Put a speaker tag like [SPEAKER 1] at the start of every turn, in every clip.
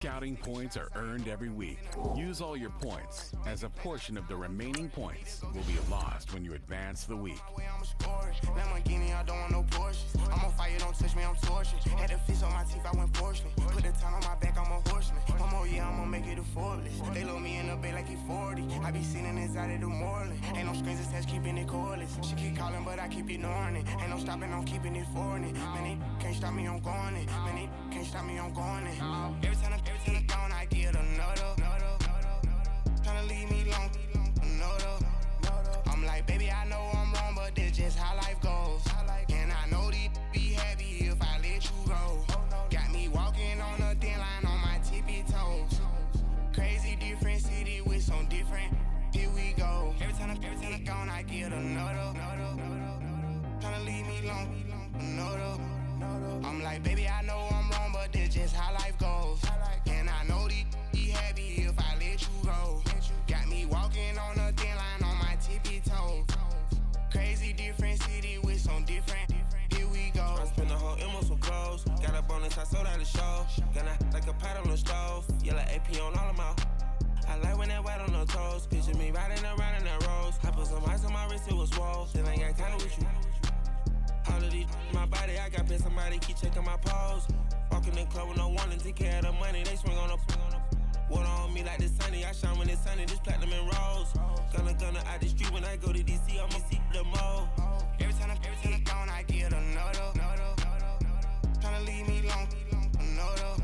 [SPEAKER 1] Scouting points are earned every week. Use all your points, as a portion of the remaining points will be lost when you advance the week.
[SPEAKER 2] Lamborghini, I don't want no Porsches. I'm on fire, don't touch me, I'm torching. Had the fish on my teeth, I went porcelain. Put the ton on my back, I'm a horseman. One more year, I'ma make it a Forbes. They load me in the bay like he 40. I be sitting inside of the Moreland. Ain't no strings attached, keeping it cordless. She keep calling, but I keep ignoring it. Ain't no stopping, I'm keeping it for it. Man, they can't stop me, I'm going it. Man, they can't stop me, I'm going it. Every time I'm gone, I get another. Tryna leave me alone, another. I'm like, baby, I know I'm wrong, but this just how life goes. And I know these be happy if I let you go. Got me walking on a thin line on my tippy toes. Crazy different city with some different. Here we go. Every time I'm gone, I get another. Tryna leave me alone, another. I'm like, baby, I know I'm wrong, but this just how life goes. And I know these be happy if I let you go. Got me walking on a thin line on my tippy toes. Crazy different city with some different. Here we go. I spent the whole M on some clothes. Got a bonus, I sold out the show. Gonna like a pot on the stove. Yellow AP on all of my. I like when that white on the toes. Picture me riding around in that rose. I put some ice on my wrist, it was swole. Then I got kinda with you. All of these my body, I got pissed, somebody keep checking my pose. Walking in the club with no warning, take care of the money, they swing on the water on me like the sunny, I shine when it's sunny, this platinum and rose. Gonna out the street when I go to DC, I'ma see the mo. Every time I'm gone, I get another. Tryna leave me alone, another.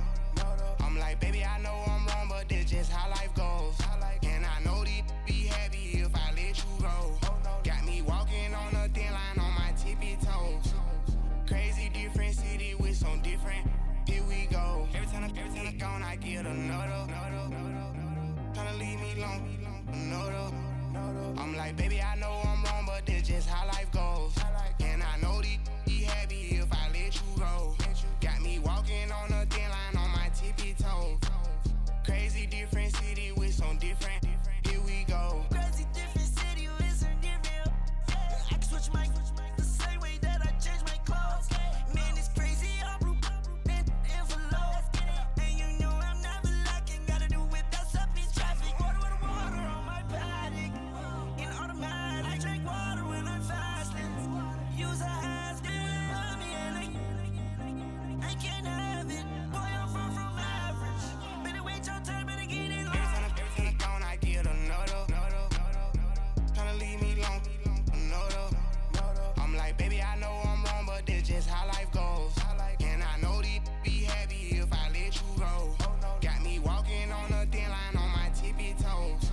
[SPEAKER 2] I'm like, baby, I know I'm wrong, but this just how life goes. And I know these be happy if I let you go. Got me walking on a thin line on my tippy toes. Crazy different city with some different. Here we go. Every time I'm gone, I get another. Tryna leave me alone, another. I'm like, baby, I know I'm wrong, but this just how life goes. And I know these be happy if I let you go. Got me walking on a thin line on my tippy toes. Crazy different city with some different. Here we go.
[SPEAKER 3] Crazy different city with some different. I can switch my the same way that I change my clothes. Man, it's crazy. I'm in envelope. And you know I'm never lacking. Gotta do without stopping traffic. Water on my paddock. In automatic. I drink water when I'm fasting. Use a has love me and I can't have it. Boy, I'm far from average. Better wait your turn, better get in line.
[SPEAKER 2] Every time I'm gone, I get another. Tryna leave me alone, another. I'm like, baby, I know I'm wrong, but this just how life goes. And I know these be happy if I let you go. Got me walking on a thin line on my tippy toes.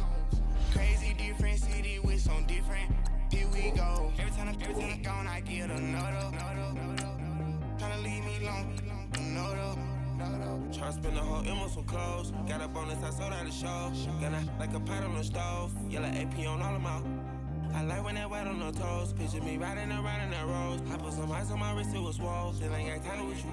[SPEAKER 2] Crazy different city with some different. Here we go. Every time I'm gone, I get another. Tryna leave me alone, another. Tryna spend the whole M on some clothes. Got a bonus, I sold out the show. Gonna like a pot on the stove. Yellow AP on all of my. I like when that white on the toes. Picture me riding around in that rose. I put some ice on my wrist, it was swole. Then I got kinda with you.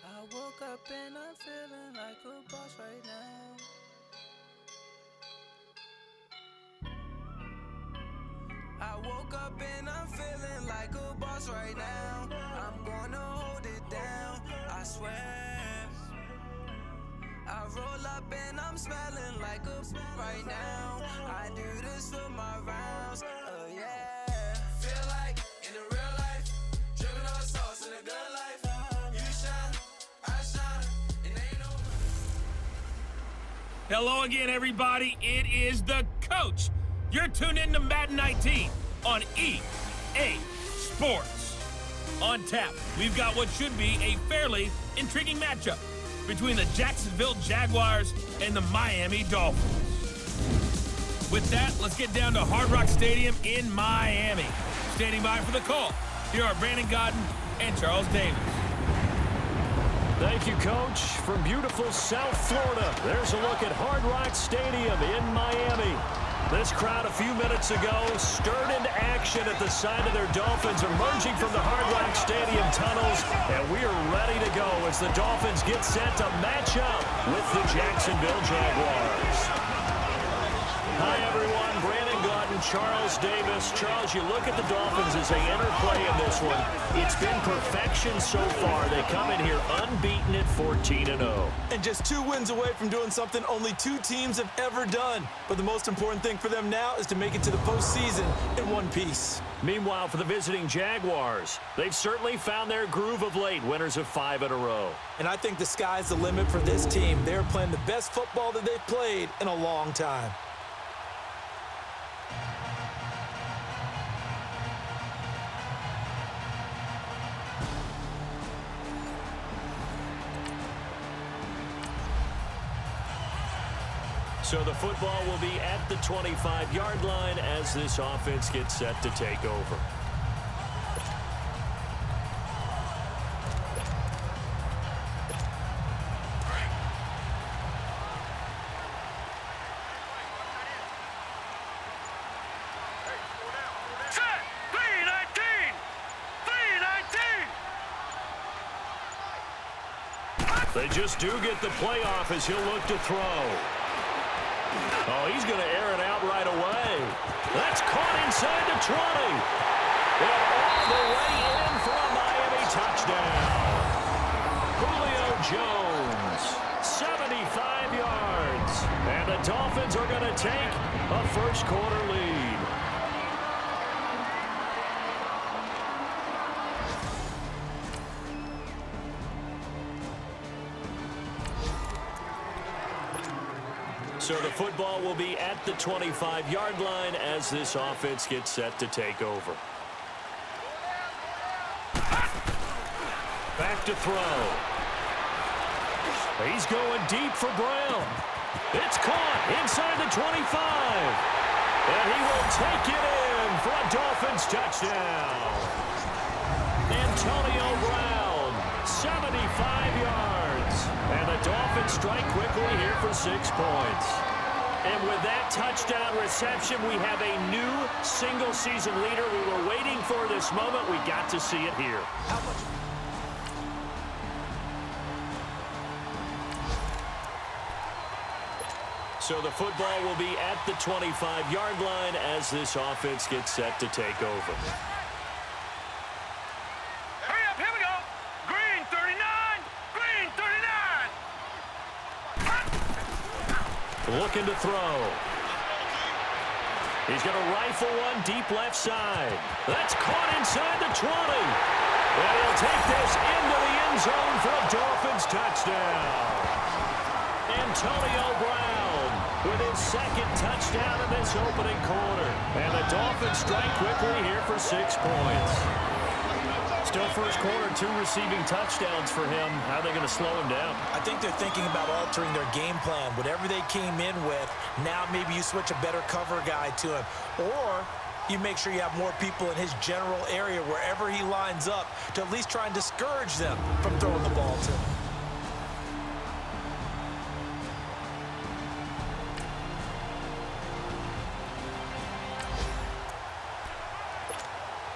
[SPEAKER 3] I woke up and I'm feeling like a boss right now. I woke up and I'm feeling like a boss right now. I'm gonna hold it down, I swear. I roll up and I'm smelling like a right now. I do this for my rounds, oh yeah. Feel like in the real life, dripping on sauce in the good life. You shine, I shine, and ain't no.
[SPEAKER 4] Hello again, everybody. It is the coach. You're tuned in to Madden 19 on EA Sports. On tap, we've got what should be a fairly intriguing matchup between the Jacksonville Jaguars and the Miami Dolphins. With that, let's get down to Hard Rock Stadium in Miami. Standing by for the call, here are Brandon Godden and Charles Davis.
[SPEAKER 5] Thank you, Coach. From beautiful South Florida, there's a look at Hard Rock Stadium in Miami. This crowd a few minutes ago stirred into action at the sight of their Dolphins emerging from the Hard Rock Stadium tunnels, and we are ready to go as the Dolphins get set to match up with the Jacksonville Jaguars. Hi, everyone. Brandon Gautin, Charles Davis. Charles, you look at the Dolphins as they enter play in this one. It's been perfection so far. They come in here unbeaten at 14-0.
[SPEAKER 6] And just 2 wins away from doing something only 2 teams have ever done. But the most important thing for them now is to make it to the postseason in one piece.
[SPEAKER 5] Meanwhile, for the visiting Jaguars, they've certainly found their groove of late, winners of 5 in a row.
[SPEAKER 6] And I think the sky's the limit for this team. They're playing the best football that they've played in a long time.
[SPEAKER 5] So the football will be at the 25-yard line as this offense gets set to take over.
[SPEAKER 4] Set! 3-19! 3-19!
[SPEAKER 5] They just do get the playoff as he'll look to throw. Oh, he's going to air it out right away. That's caught inside the 20. And all the way in for a Miami touchdown. Julio Jones, 75 yards. And the Dolphins are going to take a first-quarter lead. So the football will be at the 25-yard line as this offense gets set to take over. Back to throw. He's going deep for Brown. It's caught inside the 25. And he will take it in for a Dolphins touchdown. Antonio Brown, 75 yards. And the Dolphins strike quickly here for 6 points. And with that touchdown reception, we have a new single-season leader. We were waiting for this moment. We got to see it here. So the football will be at the 25-yard line as this offense gets set to take over.
[SPEAKER 4] Hurry up, here we go! Green 39! Green 39!
[SPEAKER 5] Looking to throw. He's going to rifle one deep left side. That's caught inside the 20. And he'll take this into the end zone for a Dolphins touchdown. Antonio Brown with his second touchdown in this opening quarter. And the Dolphins strike quickly here for 6 points. Still first quarter, 2 receiving touchdowns for him. How are they going to slow him down?
[SPEAKER 6] I think they're thinking about altering their game plan. Whatever they came in with, now maybe you switch a better cover guy to him. Or you make sure you have more people in his general area wherever he lines up to at least try and discourage them from throwing the ball to him.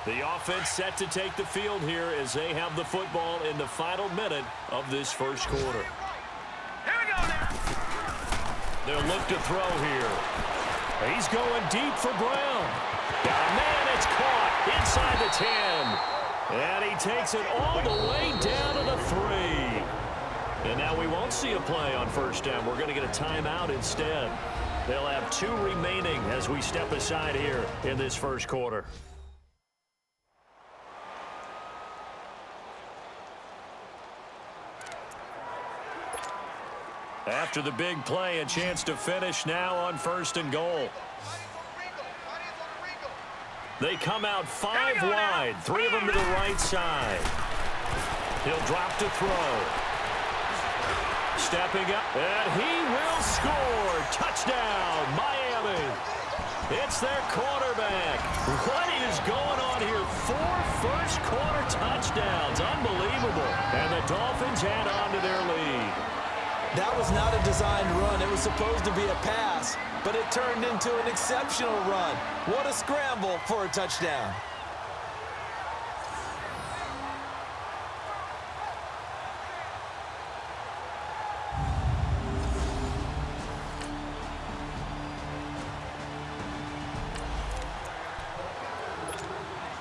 [SPEAKER 5] The offense set to take the field here as they have the football in the final minute of this first quarter.
[SPEAKER 4] Here we go now!
[SPEAKER 5] They'll look to throw here. He's going deep for Brown. Got a man, it's caught inside the 10. And he takes it all the way down to the 3. And now we won't see a play on first down. We're going to get a timeout instead. They'll have 2 remaining as we step aside here in this first quarter. After the big play, a chance to finish now on 1st and goal. They come out 5 wide, 3 of them to the right side. He'll drop to throw. Stepping up, and he will score. Touchdown, Miami. It's their quarterback. What is going on here? 4 first-quarter touchdowns. Unbelievable. And the Dolphins add on to their lead.
[SPEAKER 6] That was not a designed run. It was supposed to be a pass, but it turned into an exceptional run. What a scramble for a touchdown.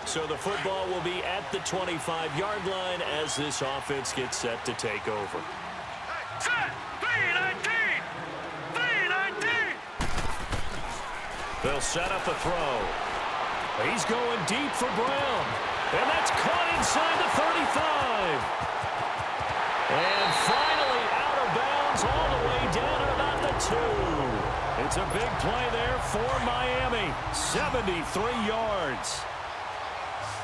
[SPEAKER 5] So the football will be at the 25-yard line as this offense gets set to take over.
[SPEAKER 7] Set! 3-19! 3-19!
[SPEAKER 5] They'll set up a throw. He's going deep for Brown. And that's caught inside the 35. And finally out of bounds all the way down at about the 2. It's a big play there for Miami. 73 yards.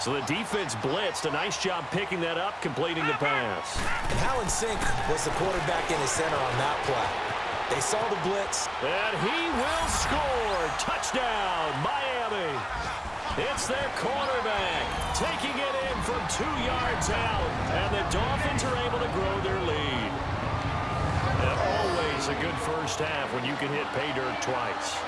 [SPEAKER 5] So the defense blitzed. A nice job picking that up, completing the pass.
[SPEAKER 6] And how in sync was the quarterback in his center on that play? They saw the blitz.
[SPEAKER 5] And he will score. Touchdown, Miami. It's their quarterback taking it in from 2 yards out. And the Dolphins are able to grow their lead. And always a good first half when you can hit pay dirt twice.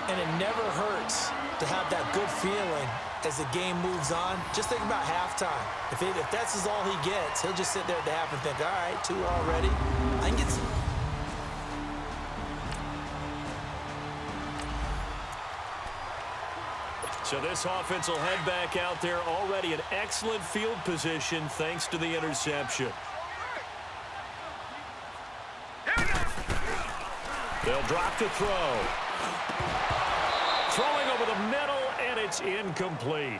[SPEAKER 6] And it never hurts to have that good feeling as the game moves on. Just think about halftime. If that's all he gets, he'll just sit there at the half and think, all right, 2 already. I can get some.
[SPEAKER 5] So this offense will head back out there, already in excellent field position thanks to the interception. They'll drop the throw. Throwing over the middle, and it's incomplete.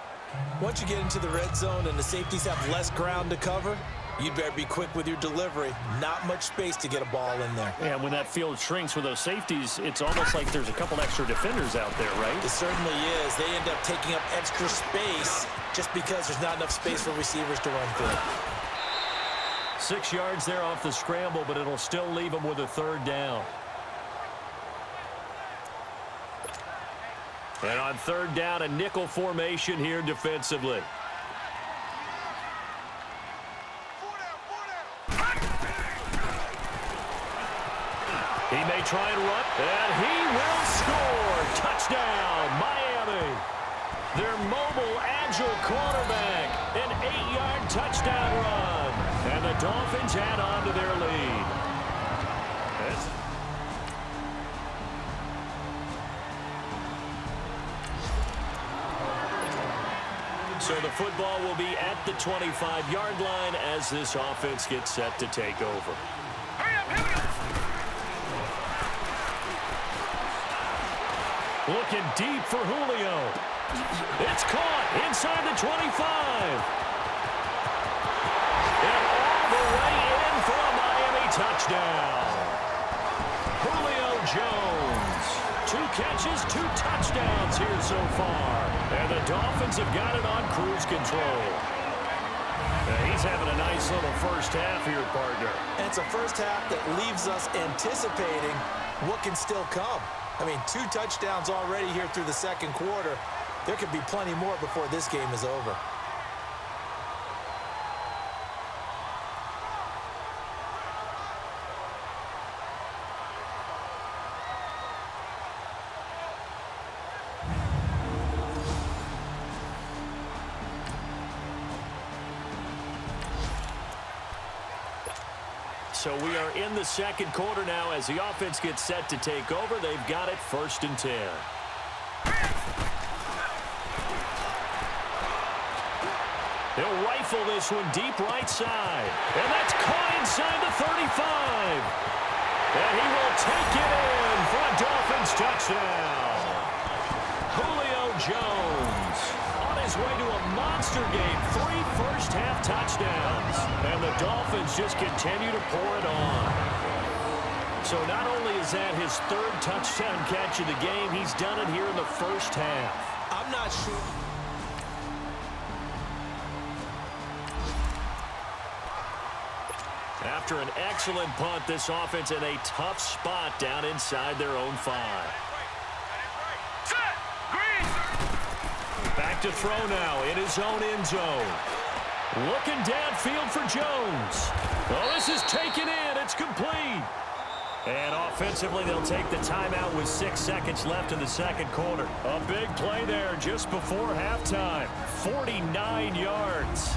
[SPEAKER 6] Once you get into the red zone and the safeties have less ground to cover, you'd better be quick with your delivery. Not much space to get a ball in there.
[SPEAKER 5] And when that field shrinks with those safeties, it's almost like there's a couple extra defenders out there, right?
[SPEAKER 6] It certainly is. They end up taking up extra space just because there's not enough space for receivers to run through.
[SPEAKER 5] 6 yards there off the scramble, but it'll still leave them with a 3rd down. And on 3rd down, a nickel formation here defensively. He may try and run, and he will score. Touchdown, Miami. Their mobile, agile quarterback, an 8-yard touchdown run. And the Dolphins add on to their lead. So the football will be at the 25-yard line as this offense gets set to take over.
[SPEAKER 7] Hurry up, here we go!
[SPEAKER 5] Looking deep for Julio. It's caught inside the 25. And all the way in for a Miami touchdown. Julio Jones. 2 catches, 2 touchdowns here so far. And the Dolphins have got it on cruise control. Now he's having a nice little first half here, partner.
[SPEAKER 6] And it's a first half that leaves us anticipating what can still come. I mean, 2 touchdowns already here through the second quarter. There could be plenty more before this game is over.
[SPEAKER 5] So we are in the second quarter now as the offense gets set to take over. They've got it 1st and 10. He'll rifle this one deep right side. And that's caught inside the 35. And he will take it in for a Dolphins touchdown. Julio Jones on his way to a monster game. 3 first-half touchdowns. And the Dolphins just continue to pour it on. So not only is that his 3rd touchdown catch of the game, he's done it here in the first half.
[SPEAKER 6] I'm not sure.
[SPEAKER 5] After an excellent punt, this offense in a tough spot down inside their own 5.
[SPEAKER 7] Set! Green!
[SPEAKER 5] Back to throw now in his own end zone. Looking downfield for Jones. Oh, this is taken in. It's complete. And offensively, they'll take the timeout with 6 seconds left in the second quarter. A big play there just before halftime. 49 yards.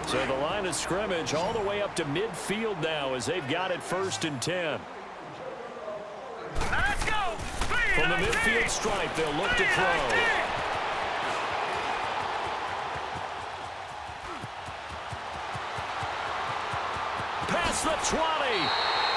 [SPEAKER 5] So the line of scrimmage all the way up to midfield now as they've got it 1st and 10.
[SPEAKER 7] Let's go.
[SPEAKER 5] From the midfield stripe, they'll look to throw. Past the 20.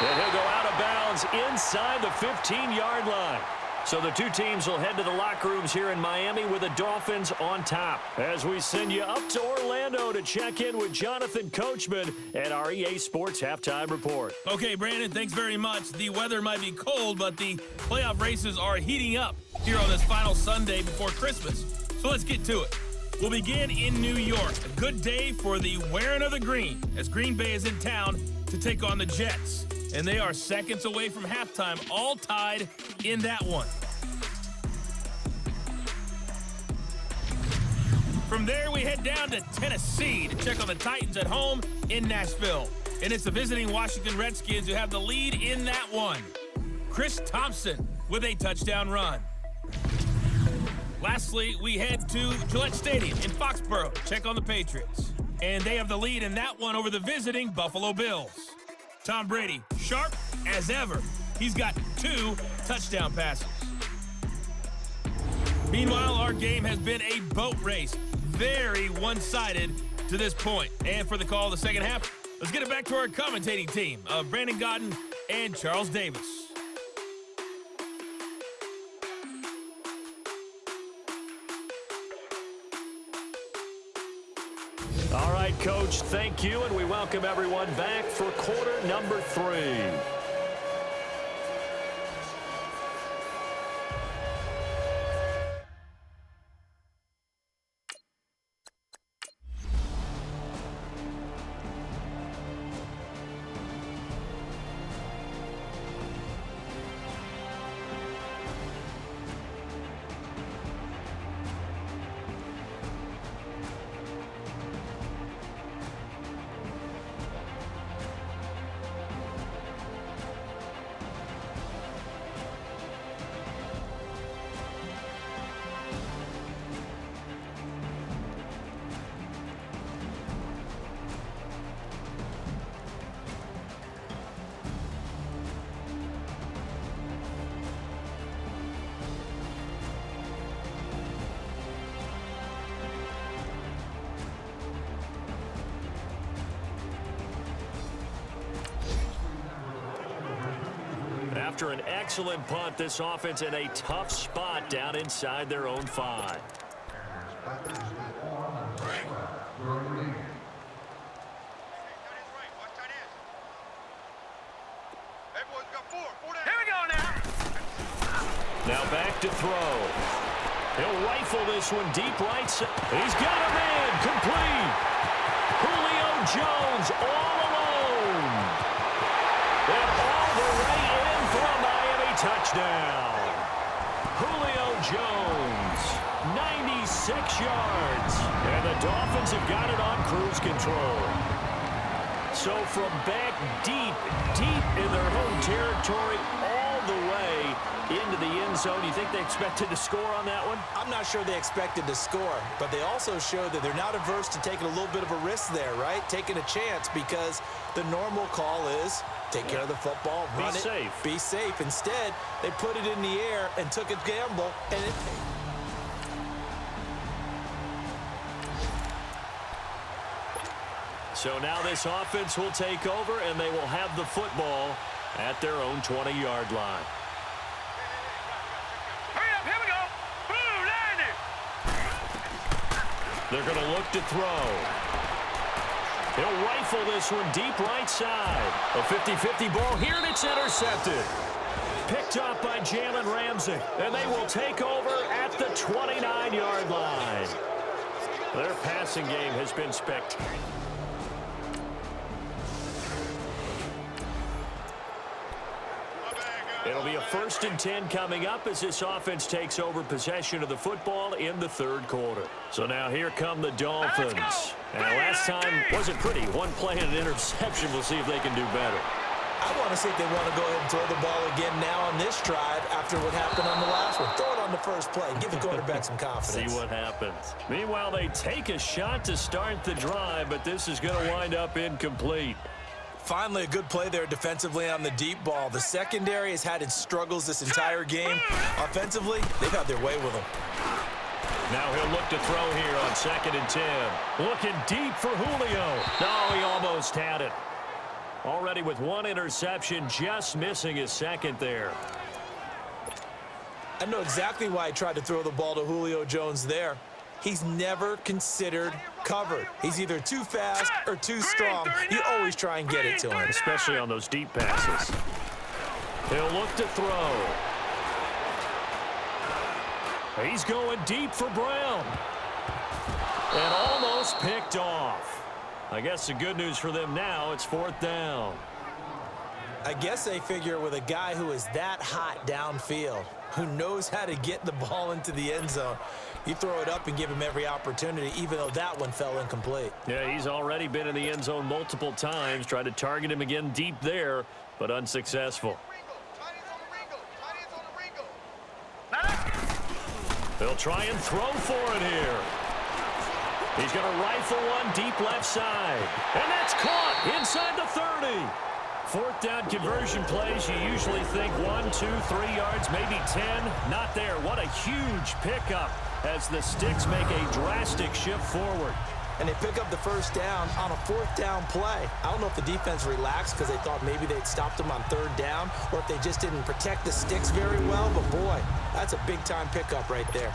[SPEAKER 5] And he'll go out of bounds inside the 15-yard line. So the two teams will head to the locker rooms here in Miami with the Dolphins on top. As we send you up to Orlando to check in with Jonathan Coachman at our EA Sports Halftime Report.
[SPEAKER 4] Okay, Brandon, thanks very much. The weather might be cold, but the playoff races are heating up here on this final Sunday before Christmas. So let's get to it. We'll begin in New York. A good day for the wearing of the green as Green Bay is in town to take on the Jets. And they are seconds away from halftime, all tied in that one. From there, we head down to Tennessee to check on the Titans at home in Nashville. And it's the visiting Washington Redskins who have the lead in that one. Chris Thompson with a touchdown run. Lastly, we head to Gillette Stadium in Foxborough to check on the Patriots. And they have the lead in that one over the visiting Buffalo Bills. Tom Brady, sharp as ever. He's got 2 touchdown passes. Meanwhile, our game has been a boat race. Very one-sided to this point. And for the call of the second half, let's get it back to our commentating team of Brandon Godden and Charles Davis.
[SPEAKER 5] All right, Coach, thank you, and we welcome everyone back for quarter number 3. After an excellent punt, this offense in a tough spot down inside their own 5.
[SPEAKER 7] Here we go now.
[SPEAKER 5] Now back to throw. He'll rifle this one deep right side. He's got a man complete. Julio Jones all alone. And all the way in for a Miami touchdown. Julio Jones, 96 yards. And the Dolphins have got it on cruise control. So from back deep in their home territory, all the way into the end zone, you think they expected to score on that one?
[SPEAKER 6] I'm not sure they expected to score, but they also showed that they're not averse to taking a little bit of a risk there, right? Taking a chance, because the normal call is take care of the football, run it, be safe. Instead, they put it in the air and took a gamble, and it...
[SPEAKER 5] So now this offense will take over, and they will have the football at their own 20-yard line.
[SPEAKER 7] Hurry up, here we go. Blue, line it.
[SPEAKER 5] They're going to look to throw. He'll rifle this one deep right side. A 50-50 ball here, and it's intercepted. Picked up by Jalen Ramsey, and they will take over at the 29-yard line. Their passing game has been spectacular. It'll It'll be a 1st and 10 coming up as this offense takes over possession of the football in the 3rd quarter. So now here come the Dolphins. And last time wasn't pretty. One play and an interception. We'll see if they can do better.
[SPEAKER 6] I want to see if they want to go ahead and throw the ball again now on this drive after what happened on the last one. Throw it on the first play. Give the quarterback some confidence.
[SPEAKER 5] See what happens. Meanwhile, they take a shot to start the drive, but this is going to wind up incomplete.
[SPEAKER 6] Finally, a good play there defensively on the deep ball. The secondary has had its struggles this entire game. Offensively, they've had their way with them.
[SPEAKER 5] Now he'll look to throw here on 2nd and 10. Looking deep for Julio. No, he almost had it. Already with 1 interception, just missing his 2nd there.
[SPEAKER 6] I know exactly why I tried to throw the ball to Julio Jones there. He's never considered covered. He's either too fast or too strong. You always try and get it to him.
[SPEAKER 5] Especially on those deep passes. He'll look to throw. He's going deep for Brown. And almost picked off. I guess the good news for them now, it's 4th down.
[SPEAKER 6] I guess they figure with a guy who is that hot downfield, who knows how to get the ball into the end zone, you throw it up and give him every opportunity, even though that one fell incomplete.
[SPEAKER 5] Yeah, he's already been in the end zone multiple times. Tried to target him again deep there, but unsuccessful. They'll try and throw for it here. He's going to rifle one deep left side. And that's caught inside the 30. 4th down conversion plays, you usually think 1, 2, 3 yards, maybe 10. Not there. What a huge pickup as the Sticks make a drastic shift forward.
[SPEAKER 6] And they pick up the 1st down on a 4th down play. I don't know if the defense relaxed because they thought maybe they'd stopped them on 3rd down or if they just didn't protect the Sticks very well. But, boy, that's a big-time pickup right there.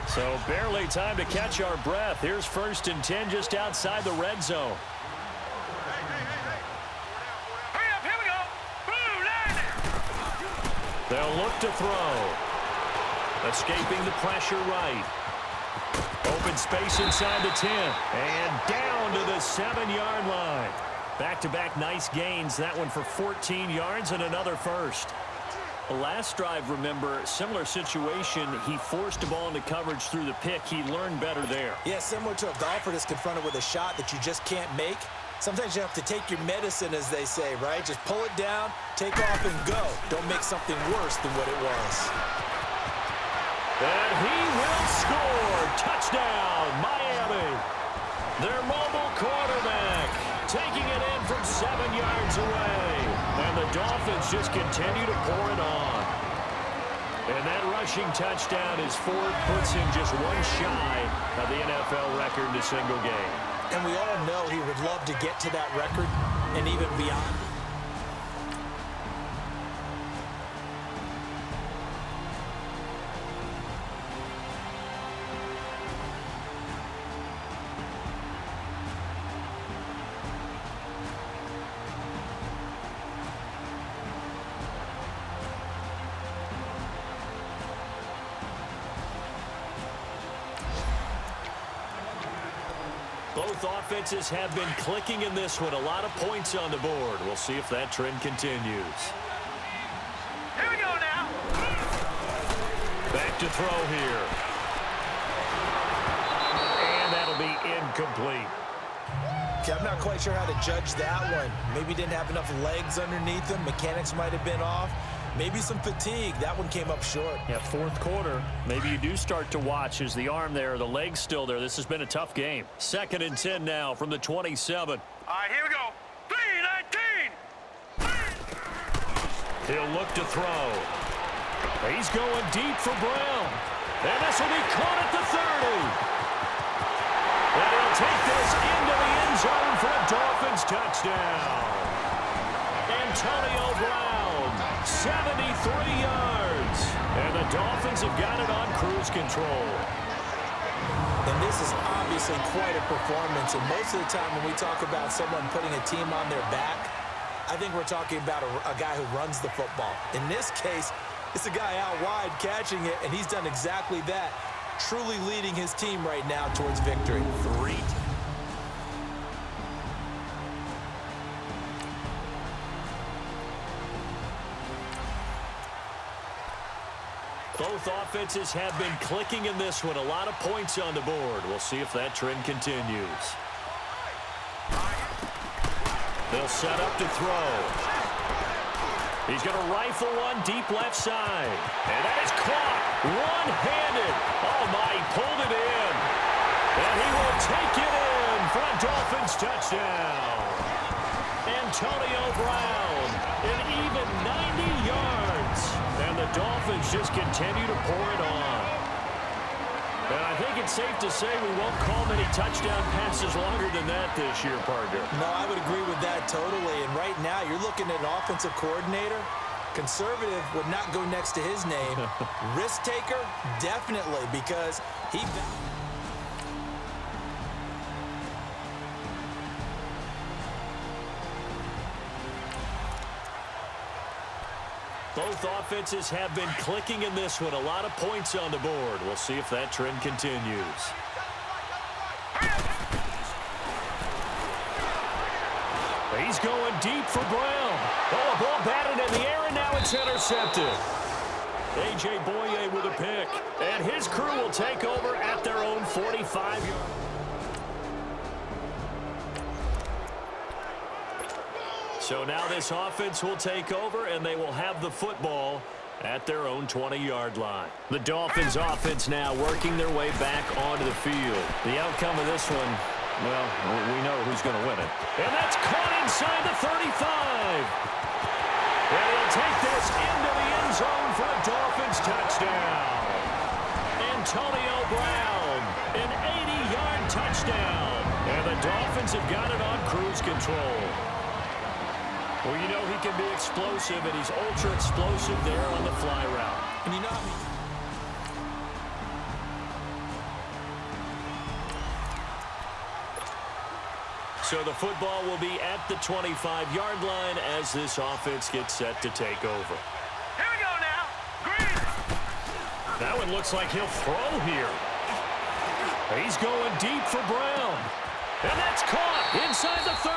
[SPEAKER 5] So barely time to catch our breath. Here's 1st and 10 just outside the red zone.
[SPEAKER 7] Hurry up, here we go. Blue line.
[SPEAKER 5] They'll look to throw. Escaping the pressure right. Open space inside the 10. And down to the 7-yard line. Back-to-back nice gains. That one for 14 yards and another 1st. The last drive, remember, similar situation. He forced the ball into coverage through the pick. He learned better there.
[SPEAKER 6] Yeah, similar to a golfer that's confronted with a shot that you just can't make. Sometimes you have to take your medicine, as they say, right? Just pull it down, take off, and go. Don't make something worse than what it was.
[SPEAKER 5] And he will score. Touchdown, Miami. Their mobile quarterback taking it in from 7 yards away. And the Dolphins just continue to pour it on. And that rushing touchdown is 4th, puts him just 1 shy of the NFL record in a single game.
[SPEAKER 6] And we all know he would love to get to that record and even beyond.
[SPEAKER 5] Both offenses have been clicking in this one. A lot of points on the board. We'll see if that trend continues.
[SPEAKER 7] Here we go now.
[SPEAKER 5] Back to throw here. And that'll be incomplete.
[SPEAKER 6] Okay, I'm not quite sure how to judge that one. Maybe didn't have enough legs underneath him. Mechanics might have been off. Maybe some fatigue. That one came up short.
[SPEAKER 5] Yeah, 4th quarter. Maybe you do start to watch as the arm there, the leg's still there. This has been a tough game. 2nd and 10 now from the 27.
[SPEAKER 7] All right, here we go. 3-19.
[SPEAKER 5] He'll look to throw. He's going deep for Brown. And this will be caught at the 30. And he'll take this into the end zone for a Dolphins touchdown. Antonio Brown. 73 yards. And the Dolphins have got it on cruise control.
[SPEAKER 6] And this is obviously quite a performance. And most of the time when we talk about someone putting a team on their back, I think we're talking about a guy who runs the football. In this case, it's a guy out wide catching it, and he's done exactly that. Truly leading his team right now towards victory.
[SPEAKER 5] 3. offenses have been clicking in this one. A lot of points on the board. We'll see if that trend continues. They'll set up to throw. He's going to rifle one deep left side. And that is caught one-handed. Oh, my, he pulled it in. And he will take it in for a Dolphins touchdown. Antonio Brown, an even 90 yards. And the Dolphins just continue to pour it on. And I think it's safe to say we won't call many touchdown passes longer than that this year, partner.
[SPEAKER 6] No, I would agree with that totally. And right now, you're looking at an offensive coordinator. Conservative would not go next to his name. Risk taker, definitely, because he...
[SPEAKER 5] Both offenses have been clicking in this one. A lot of points on the board. We'll see if that trend continues. He's going deep for Brown. Oh, a ball batted in the air, and now it's intercepted. A.J. Boye with a pick. And his crew will take over at their own 45-yard. So now this offense will take over, and they will have the football at their own 20-yard line. The Dolphins offense now working their way back onto the field. The outcome of this one, well, we know who's going to win it. And that's caught inside the 35. And he'll take this into the end zone for a Dolphins touchdown. Antonio Brown, an 80-yard touchdown. And the Dolphins have got it on cruise control. Well, you know he can be explosive, and he's ultra-explosive there on the fly route.
[SPEAKER 6] And you know how
[SPEAKER 5] So the football will be at the 25-yard line as this offense gets set to take over.
[SPEAKER 7] Here we go now. Green.
[SPEAKER 5] That one looks like he'll throw here. He's going deep for Brown. And that's caught inside the 30.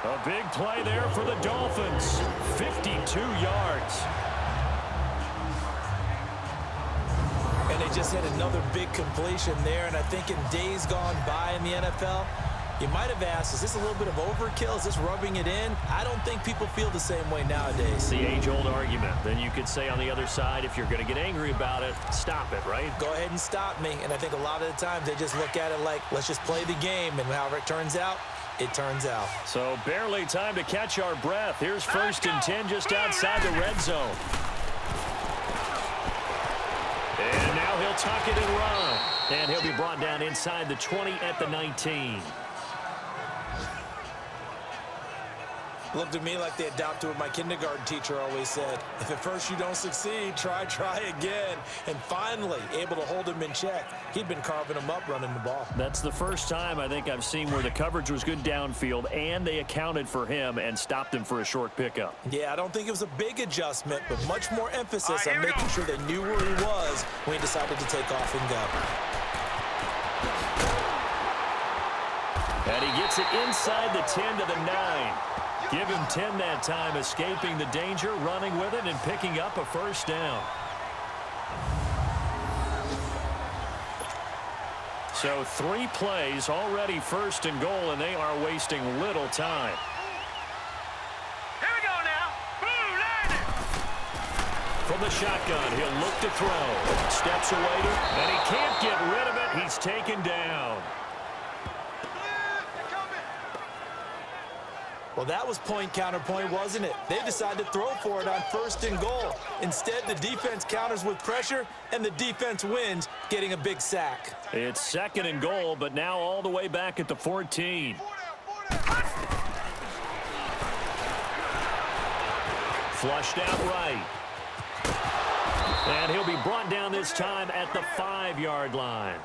[SPEAKER 5] A big play there for the Dolphins. 52 yards.
[SPEAKER 6] And they just had another big completion there. And I think in days gone by in the NFL, you might have asked, is this a little bit of overkill? Is this rubbing it in? I don't think people feel the same way nowadays.
[SPEAKER 5] The age-old argument. Then you could say on the other side, if you're going to get angry about it, stop it, right?
[SPEAKER 6] Go ahead and stop me. And I think a lot of the times they just look at it like, let's just play the game. And however it turns out, it turns out.
[SPEAKER 5] So barely time to catch our breath. Here's 1st and 10 just outside the red zone. And now he'll tuck it and run. And he'll be brought down inside the 20 at the 19.
[SPEAKER 6] Looked at me like they adopted what my kindergarten teacher always said. If at first you don't succeed, try again. And finally, able to hold him in check. He'd been carving him up running the ball.
[SPEAKER 5] That's the first time I think I've seen where the coverage was good downfield and they accounted for him and stopped him for a short pickup.
[SPEAKER 6] Yeah, I don't think it was a big adjustment, but much more emphasis on making sure they knew where he was when he decided to take off and go.
[SPEAKER 5] And he gets it inside the 10 to the 9. Give him 10 that time, escaping the danger, running with it, and picking up a first down. So 3 plays, already 1st and goal, and they are wasting little time.
[SPEAKER 7] Here we go now. Boom, landed.
[SPEAKER 5] From the shotgun, he'll look to throw. Steps away, and he can't get rid of it. He's taken down.
[SPEAKER 6] Well, that was point counterpoint, wasn't it? They decided to throw for it on 1st and goal. Instead, the defense counters with pressure, and the defense wins, getting a big sack.
[SPEAKER 5] It's 2nd and goal, but now all the way back at the 14. Flushed out right. And he'll be brought down this time at the 5-yard line.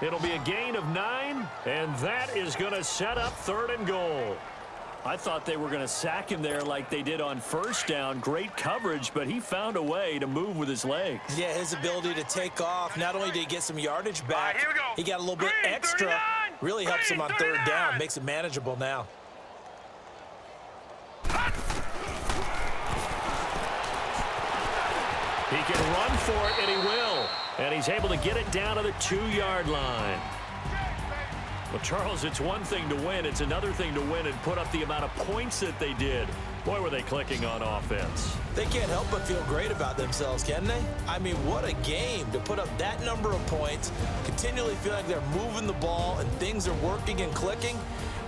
[SPEAKER 5] It'll be a gain of 9, and that is going to set up 3rd and goal. I thought they were going to sack him there like they did on 1st down. Great coverage, but he found a way to move with his legs.
[SPEAKER 6] Yeah, his ability to take off. Not only did he get some yardage back,
[SPEAKER 7] here we go.
[SPEAKER 6] he got a little bit extra.
[SPEAKER 7] 39.
[SPEAKER 6] Really helps him on 3rd down. Makes it manageable now.
[SPEAKER 5] He can run for it, and he will. And he's able to get it down to the 2-yard line. Well, Charles, it's one thing to win. It's another thing to win and put up the amount of points that they did. Boy, were they clicking on offense.
[SPEAKER 6] They can't help but feel great about themselves, can they? I mean, what a game to put up that number of points, continually feel like they're moving the ball and things are working and clicking.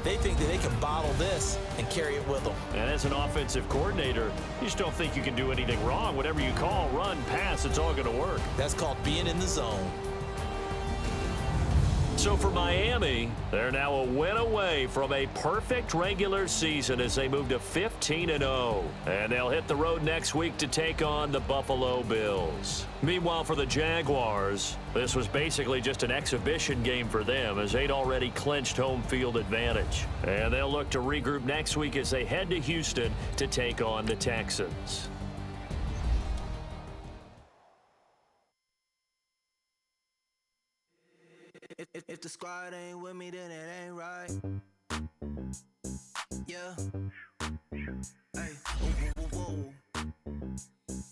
[SPEAKER 6] They think that they can bottle this and carry it with them.
[SPEAKER 5] And as an offensive coordinator, you just don't think you can do anything wrong. Whatever you call, run, pass, it's all going to work.
[SPEAKER 6] That's called being in the zone.
[SPEAKER 5] So for Miami, they're now a win away from a perfect regular season as they move to 15-0. And they'll hit the road next week to take on the Buffalo Bills. Meanwhile, for the Jaguars, this was basically just an exhibition game for them as they'd already clinched home field advantage. And they'll look to regroup next week as they head to Houston to take on the Texans.
[SPEAKER 3] If the squad ain't with me, then it ain't right. Yeah. Hey.